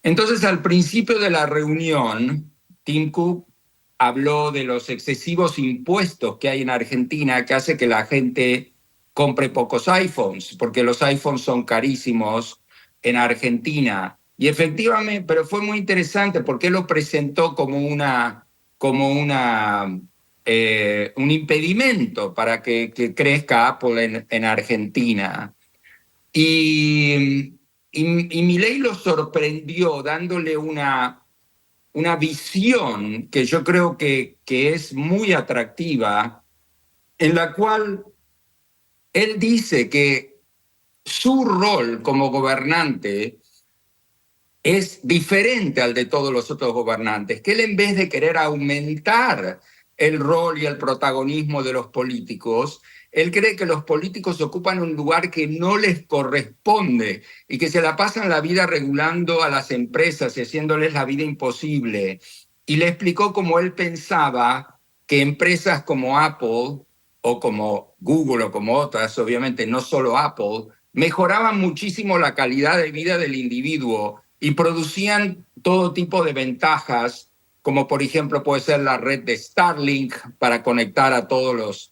Entonces, al principio de la reunión, Tim Cook habló de los excesivos impuestos que hay en Argentina, que hace que la gente compre pocos iPhones, porque los iPhones son carísimos en Argentina. Y efectivamente, pero fue muy interesante porque él lo presentó como un impedimento para que crezca Apple en Argentina. Y Milei lo sorprendió dándole una visión que yo creo que es muy atractiva, en la cual él dice que su rol como gobernante es diferente al de todos los otros gobernantes, que él, en vez de querer aumentar el rol y el protagonismo de los políticos, él cree que los políticos ocupan un lugar que no les corresponde y que se la pasan la vida regulando a las empresas y haciéndoles la vida imposible. Y le explicó cómo él pensaba que empresas como Apple o como Google o como otras, obviamente no solo Apple, mejoraban muchísimo la calidad de vida del individuo y producían todo tipo de ventajas, como por ejemplo puede ser la red de Starlink para conectar a todos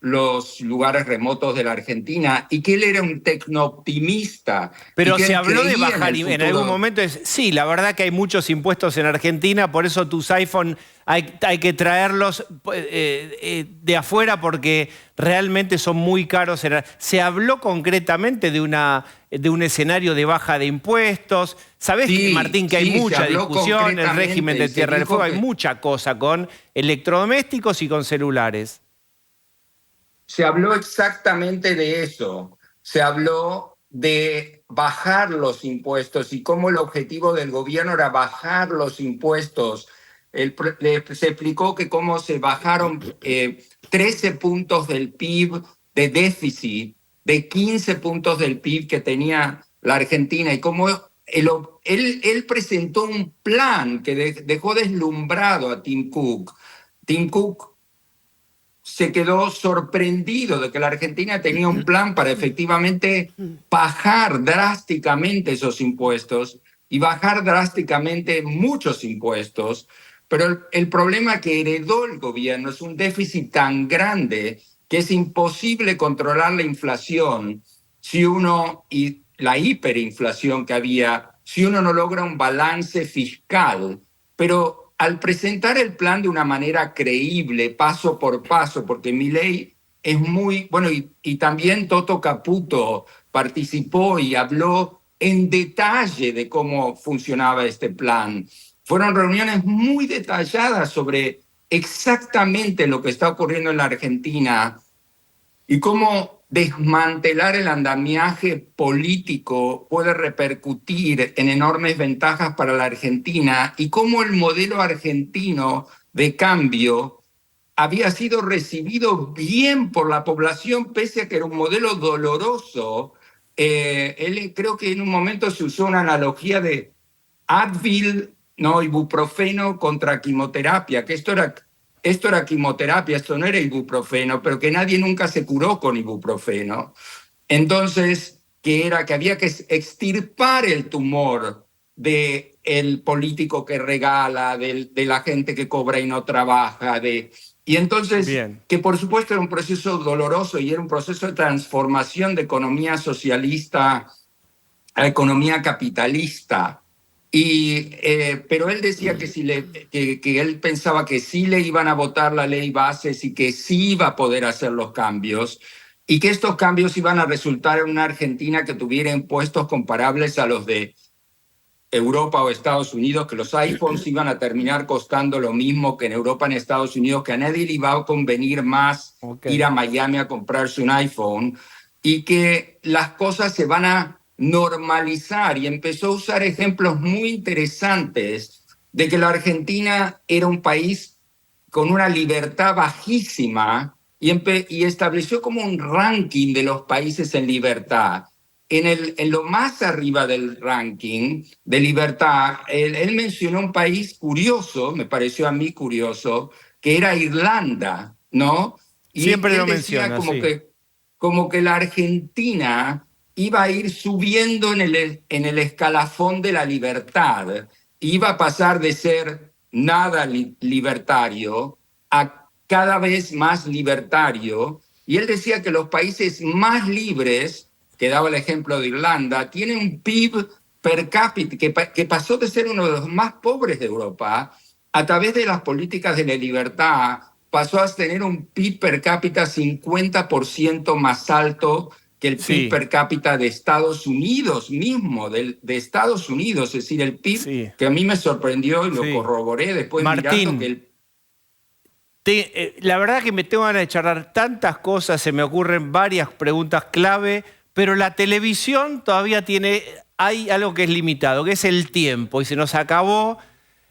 los lugares remotos de la Argentina, y que él era un tecnooptimista. Pero se habló de bajar en algún momento. Sí, la verdad que hay muchos impuestos en Argentina, por eso tus iPhone hay que traerlos de afuera porque realmente son muy caros. Se habló concretamente de un escenario de baja de impuestos. ¿Sabés, sí, Martín, que hay mucha discusión, el régimen de Tierra del Fuego, hay mucha cosa con electrodomésticos y con celulares? Se habló exactamente de eso. Se habló de bajar los impuestos y cómo el objetivo del gobierno era bajar los impuestos. Se explicó que cómo se bajaron 13 puntos del PIB de déficit, de 15 puntos del PIB que tenía la Argentina, y cómo él presentó un plan que dejó deslumbrado a Tim Cook. Tim Cook se quedó sorprendido de que la Argentina tenía un plan para efectivamente bajar drásticamente esos impuestos y bajar drásticamente muchos impuestos. Pero el problema que heredó el gobierno es un déficit tan grande que es imposible controlar la inflación y la hiperinflación que había, si uno no logra un balance fiscal. Pero al presentar el plan de una manera creíble, paso por paso, porque Milei es muy... Bueno, y también Toto Caputo participó y habló en detalle de cómo funcionaba este plan. Fueron reuniones muy detalladas sobre exactamente lo que está ocurriendo en la Argentina y cómo desmantelar el andamiaje político puede repercutir en enormes ventajas para la Argentina, y cómo el modelo argentino de cambio había sido recibido bien por la población, pese a que era un modelo doloroso. Él, creo que en un momento se usó una analogía de Advil, no, ibuprofeno contra quimioterapia, que esto era quimioterapia, esto no era ibuprofeno, pero que nadie nunca se curó con ibuprofeno. Entonces, que había que extirpar el tumor del político que regala, de la gente que cobra y no trabaja. Y entonces, bien, que por supuesto era un proceso doloroso y era un proceso de transformación de economía socialista a economía capitalista. Pero él decía que él pensaba que sí le iban a votar la ley bases y que sí iba a poder hacer los cambios, y que estos cambios iban a resultar en una Argentina que tuviera impuestos comparables a los de Europa o Estados Unidos, que los iPhones iban a terminar costando lo mismo que en Europa, en Estados Unidos, que a nadie le iba a convenir más ir a Miami a comprarse un iPhone, y que las cosas se van a normalizar. Y empezó a usar ejemplos muy interesantes de que la Argentina era un país con una libertad bajísima, y estableció como un ranking de los países en libertad. en lo más arriba del ranking de libertad, él mencionó un país curioso, me pareció a mí curioso, que era Irlanda, ¿no? Y Siempre él lo decía menciona, como sí. como que la Argentina iba a ir subiendo en el escalafón de la libertad, iba a pasar de ser nada libertario a cada vez más libertario, y él decía que los países más libres, que daba el ejemplo de Irlanda, tienen un PIB per cápita que pasó de ser uno de los más pobres de Europa, a través de las políticas de la libertad, pasó a tener un PIB per cápita 50% más alto que el PIB per cápita de Estados Unidos mismo, de Estados Unidos, es decir, el PIB que a mí me sorprendió y lo corroboré después mirando que el... La verdad que me tengo ganas de charlar tantas cosas, se me ocurren varias preguntas clave, pero la televisión todavía hay algo que es limitado, que es el tiempo, y se nos acabó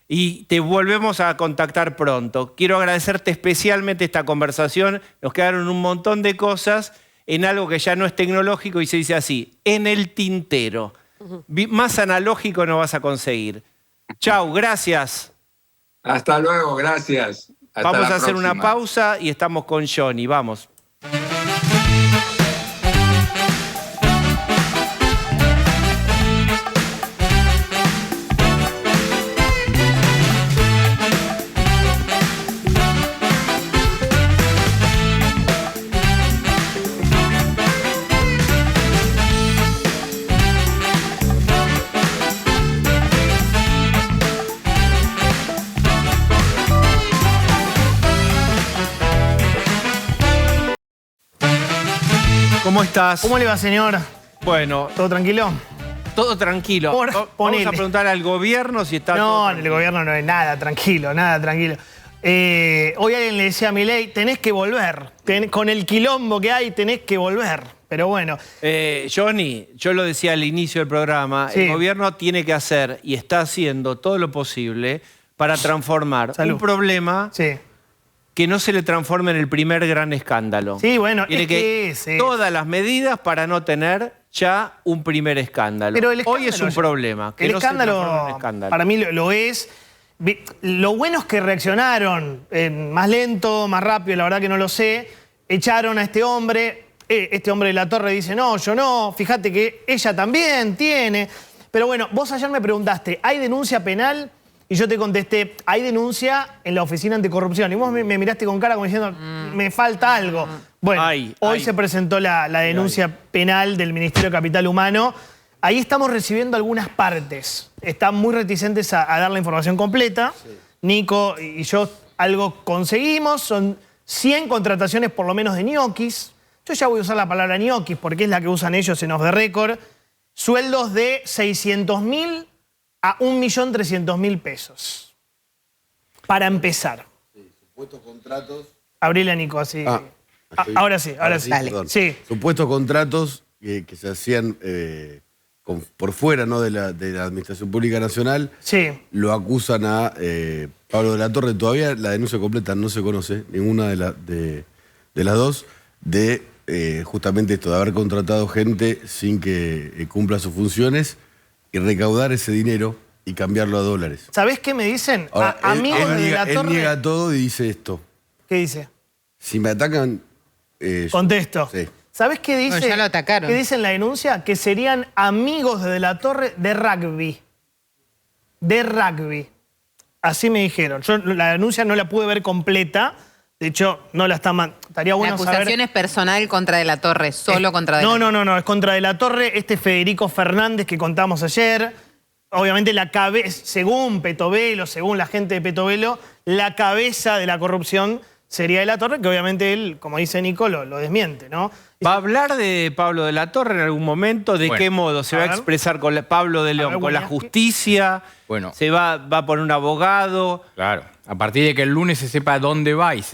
y te volvemos a contactar pronto. Quiero agradecerte especialmente esta conversación, nos quedaron un montón de cosas en algo que ya no es tecnológico y se dice así, en el tintero. Más analógico no vas a conseguir. Chau, gracias. Hasta luego, gracias. Hasta Vamos la a hacer una próxima. pausa y estamos con Johnny. Vamos. ¿Cómo estás? ¿Cómo le va, señor? Bueno. ¿Todo tranquilo? Todo tranquilo. Vamos a preguntar al gobierno si está todo No, en tranquilo. el gobierno no hay nada tranquilo, nada tranquilo. Hoy alguien le decía a Milei, tenés que volver. Con el quilombo que hay, tenés que volver. Pero bueno. Johnny, yo lo decía al inicio del programa, Sí. el gobierno tiene que hacer y está haciendo todo lo posible para transformar un problema que no se le transforme en el primer gran escándalo. Sí, bueno, Tiene es que es. todas las medidas para no tener ya un primer escándalo. Pero el Hoy es un escándalo problema. Que el no se transforme en un escándalo, escándalo. para mí lo es. Lo bueno es que reaccionaron más lento, más rápido, la verdad que no lo sé. Echaron a este hombre de la Torre dice, no, yo no, fíjate que ella también tiene. Pero bueno, vos ayer me preguntaste, ¿hay denuncia penal? Y yo te contesté, hay denuncia en la Oficina Anticorrupción. Y vos me miraste con cara como diciendo, me falta algo. Bueno, hoy se presentó la denuncia penal del Ministerio de Capital Humano. Ahí estamos recibiendo algunas partes. Están muy reticentes a dar la información completa. Nico y yo algo conseguimos. Son 100 contrataciones por lo menos de ñoquis. Yo ya voy a usar la palabra ñoquis porque es la que usan ellos en Off the Record. Sueldos de 600.000 a 1.300.000 pesos. Para empezar. Supuestos contratos. Abrile, Nico, así. Ahora sí. Perdón. Sí. Supuestos contratos que se hacían por fuera, ¿no? de la Administración Pública Nacional. Sí. Lo acusan a Pablo de la Torre. Todavía la denuncia completa no se conoce, ninguna de las dos, de justamente esto, de haber contratado gente sin que cumpla sus funciones y recaudar ese dinero y cambiarlo a dólares. ¿Sabés qué me dicen? Ahora, Amigos él de niega, la Torre. Él niega todo y dice esto. ¿Qué dice? Si me atacan... Contesto. Sí. ¿Sabés qué dice? No, ya lo atacaron. ¿Qué dice en la denuncia? Que serían amigos de la Torre de rugby. De rugby. Así me dijeron. Yo la denuncia no la pude ver completa. De hecho, no la está... Estaría bueno La acusación saber... es personal contra De la Torre, solo contra De la Torre. No, es contra De la Torre. Este Federico Fernández que contamos ayer. Obviamente la cabeza, según Petovelo, según la gente de Petovelo, la cabeza de la corrupción sería De la Torre, que obviamente él, como dice Nico, lo desmiente, ¿no? ¿Va a hablar de Pablo de la Torre en algún momento? ¿De qué modo? ¿Se va a expresar con Pablo de León? ¿Con la justicia? Bueno. ¿Se va a poner un abogado? Claro. A partir de que el lunes se sepa dónde va y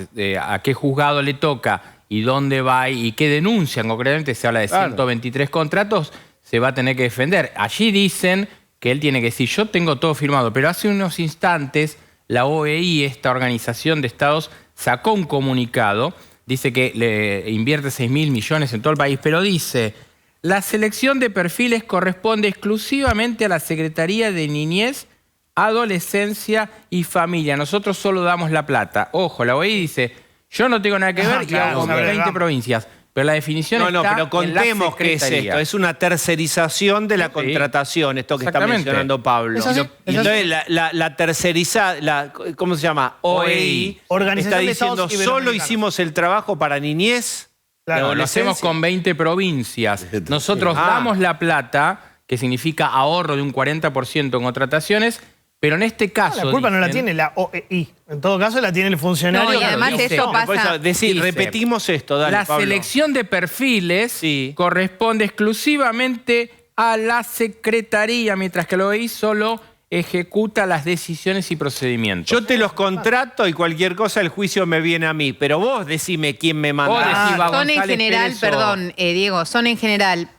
a qué juzgado le toca y dónde va y qué denuncian, concretamente se habla de 123 contratos, se va a tener que defender. Allí dicen que él tiene que decir, yo tengo todo firmado, pero hace unos instantes la OEI, esta organización de estados, sacó un comunicado, dice que le invierte 6.000 millones en todo el país, pero dice, La selección de perfiles corresponde exclusivamente a la Secretaría de Niñez, Adolescencia y Familia. Nosotros solo damos la plata. Ojo, la OEI dice, yo no tengo nada que ver y hago 20 provincias. Pero la definición está pero contemos qué es esto. Es una tercerización de la contratación, esto que está mencionando Pablo. Entonces, la tercerizada, ¿cómo se llama? OEI, está diciendo, solo hicimos el trabajo para niñez. Claro, lo hacemos con 20 provincias. Nosotros damos la plata, que significa ahorro de un 40% en contrataciones, pero en este caso... la culpa no la tiene la OEI. En todo caso la tiene el funcionario. No, y además eso pasa... repetimos esto, dale, la Pablo. selección de perfiles corresponde exclusivamente a la Secretaría, mientras que la OEI solo ejecuta las decisiones y procedimientos. Yo te los contrato y cualquier cosa el juicio me viene a mí, pero vos decime quién me manda. Son en general, perdón, Diego, son en general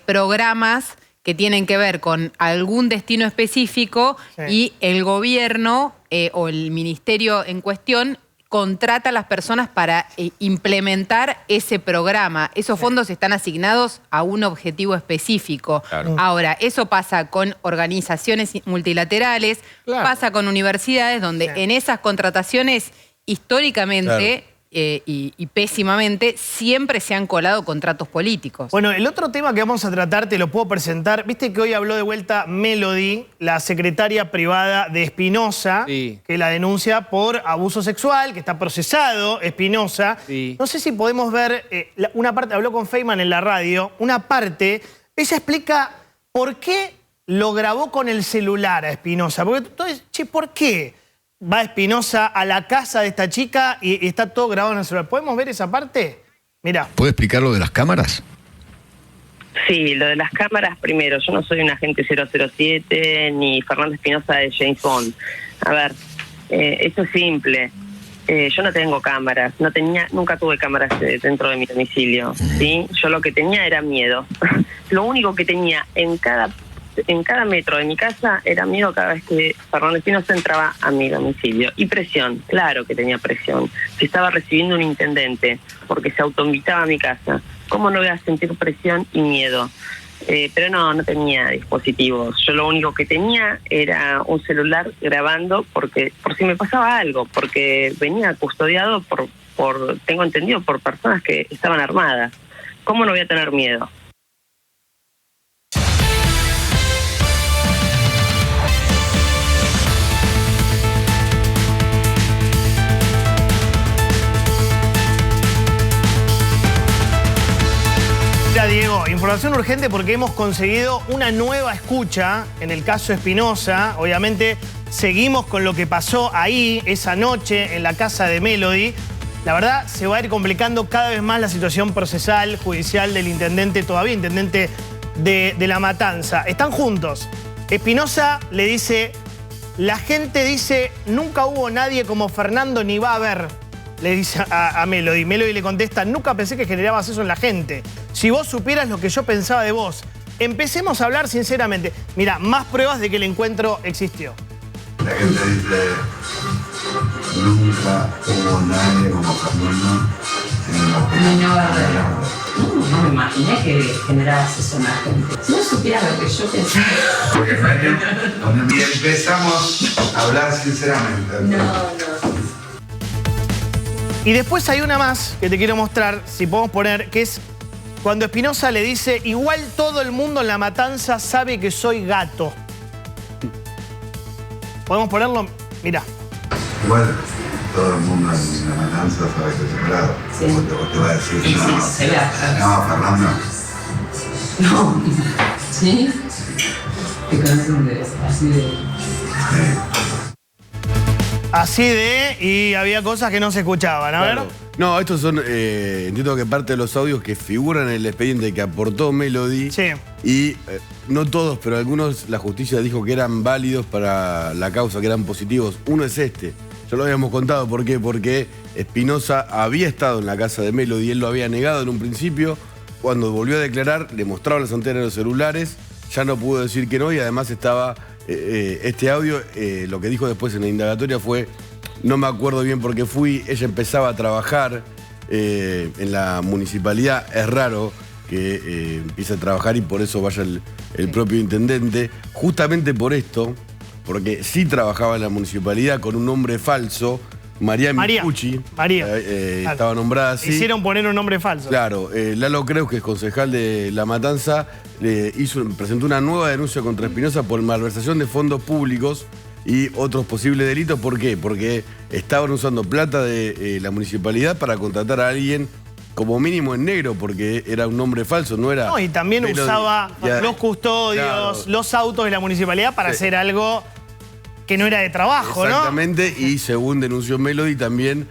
programas que tienen que ver con algún destino específico y el gobierno o el ministerio en cuestión contrata a las personas para implementar ese programa. Esos fondos están asignados a un objetivo específico. Claro. Ahora, eso pasa con organizaciones multilaterales, pasa con universidades donde en esas contrataciones históricamente y pésimamente siempre se han colado contratos políticos. Bueno, el otro tema que vamos a tratar, te lo puedo presentar. Viste que hoy habló de vuelta Melody, la secretaria privada de Espinosa, que la denuncia por abuso sexual, que está procesado Espinosa. No sé si podemos ver una parte, habló con Feynman en la radio, una parte, ella explica por qué lo grabó con el celular a Espinosa. Porque entonces, che, ¿por qué va Espinosa a la casa de esta chica y está todo grabado en el celular? ¿Podemos ver esa parte? Mirá. ¿Puede explicar lo de las cámaras? Sí, lo de las cámaras primero. Yo no soy un agente 007 ni Fernando Espinosa de James Bond. A ver, esto es simple. Yo no tengo cámaras, nunca tuve cámaras dentro de mi domicilio, ¿sí? Yo lo que tenía era miedo. Lo único que tenía en cada metro de mi casa era miedo cada vez que Fernando Espinosa entraba a mi domicilio. Y presión, claro que tenía presión. Si estaba recibiendo un intendente porque se autoinvitaba a mi casa, ¿cómo no voy a sentir presión y miedo? Pero no tenía dispositivos. Yo lo único que tenía era un celular grabando por si me pasaba algo, porque venía custodiado tengo entendido, por personas que estaban armadas. ¿Cómo no voy a tener miedo? Diego, información urgente porque hemos conseguido una nueva escucha en el caso Espinosa. Obviamente seguimos con lo que pasó ahí esa noche en la casa de Melody. La verdad se va a ir complicando cada vez más la situación procesal, judicial del intendente, todavía intendente de La Matanza. Están juntos. Espinosa le dice, la gente dice, nunca hubo nadie como Fernando ni va a haber. Le dice a Melody. Melody le contesta, nunca pensé que generabas eso en la gente. Si vos supieras lo que yo pensaba de vos. Empecemos a hablar sinceramente. Mira, más pruebas de que el encuentro existió. La gente dice, nunca hubo nadie como Fernando en la gente. No me imaginé que generabas eso en la gente. Si no supieras lo que yo pensaba. Porque y empezamos a hablar sinceramente. No. Y después hay una más que te quiero mostrar, si podemos poner, que es cuando Espinosa le dice, igual todo el mundo en La Matanza sabe que soy gato. ¿Podemos ponerlo? Mirá. Igual todo el mundo en La Matanza sabe que soy gato. Sí. Te va a decir, sí, no, sí, no, Fernando. No. ¿Sí? Te conocen así de... Así de, y había cosas que no se escuchaban, a ver. No, estos son, entiendo que parte de los audios que figuran en el expediente que aportó Melody. Sí. Y no todos, pero algunos la justicia dijo que eran válidos para la causa, que eran positivos. Uno es este. Ya lo habíamos contado. ¿Por qué? Porque Espinosa había estado en la casa de Melody, él lo había negado en un principio. Cuando volvió a declarar, le mostraban las antenas de los celulares, ya no pudo decir que no y además estaba... este audio, lo que dijo después en la indagatoria fue, no me acuerdo bien por qué fui, ella empezaba a trabajar en la municipalidad, es raro que empiece a trabajar y por eso vaya el propio intendente. Justamente por esto, porque sí trabajaba en la municipalidad con un nombre falso, María Micucci. Estaba nombrada así. Hicieron poner un nombre falso. Claro, Lalo Creus, que es concejal de La Matanza, presentó una nueva denuncia contra Espinosa por malversación de fondos públicos y otros posibles delitos. ¿Por qué? Porque estaban usando plata de la municipalidad para contratar a alguien como mínimo en negro, porque era un nombre falso, no era... No, y también usaba los custodios, claro, los autos de la municipalidad para hacer algo que no era de trabajo, exactamente, ¿no? Y según denunció Melody también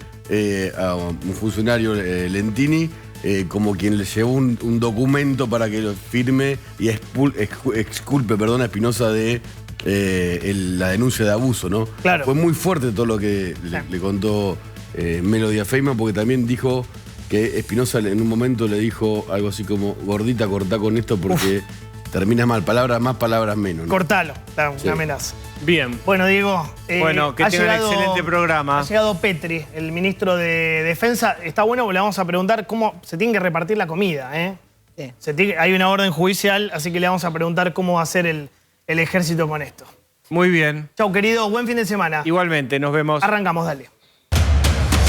a un funcionario, Lentini, como quien le llevó un documento para que lo firme y exculpe a Espinosa de la denuncia de abuso, ¿no? Claro. Fue muy fuerte todo lo que le contó Melody a Feynman, porque también dijo que Espinosa en un momento le dijo algo así como: gordita, cortá con esto porque terminas mal, palabras más, palabras menos, ¿no? Cortalo, una amenaza. Bien. Bueno, Diego, bueno, que tenga un excelente programa. Ha llegado Petri, el ministro de Defensa. Está bueno porque le vamos a preguntar cómo se tiene que repartir la comida, ¿eh? Sí. Hay una orden judicial, así que le vamos a preguntar cómo va a ser el ejército con esto. Muy bien. Chau, querido. Buen fin de semana. Igualmente, nos vemos. Arrancamos, dale.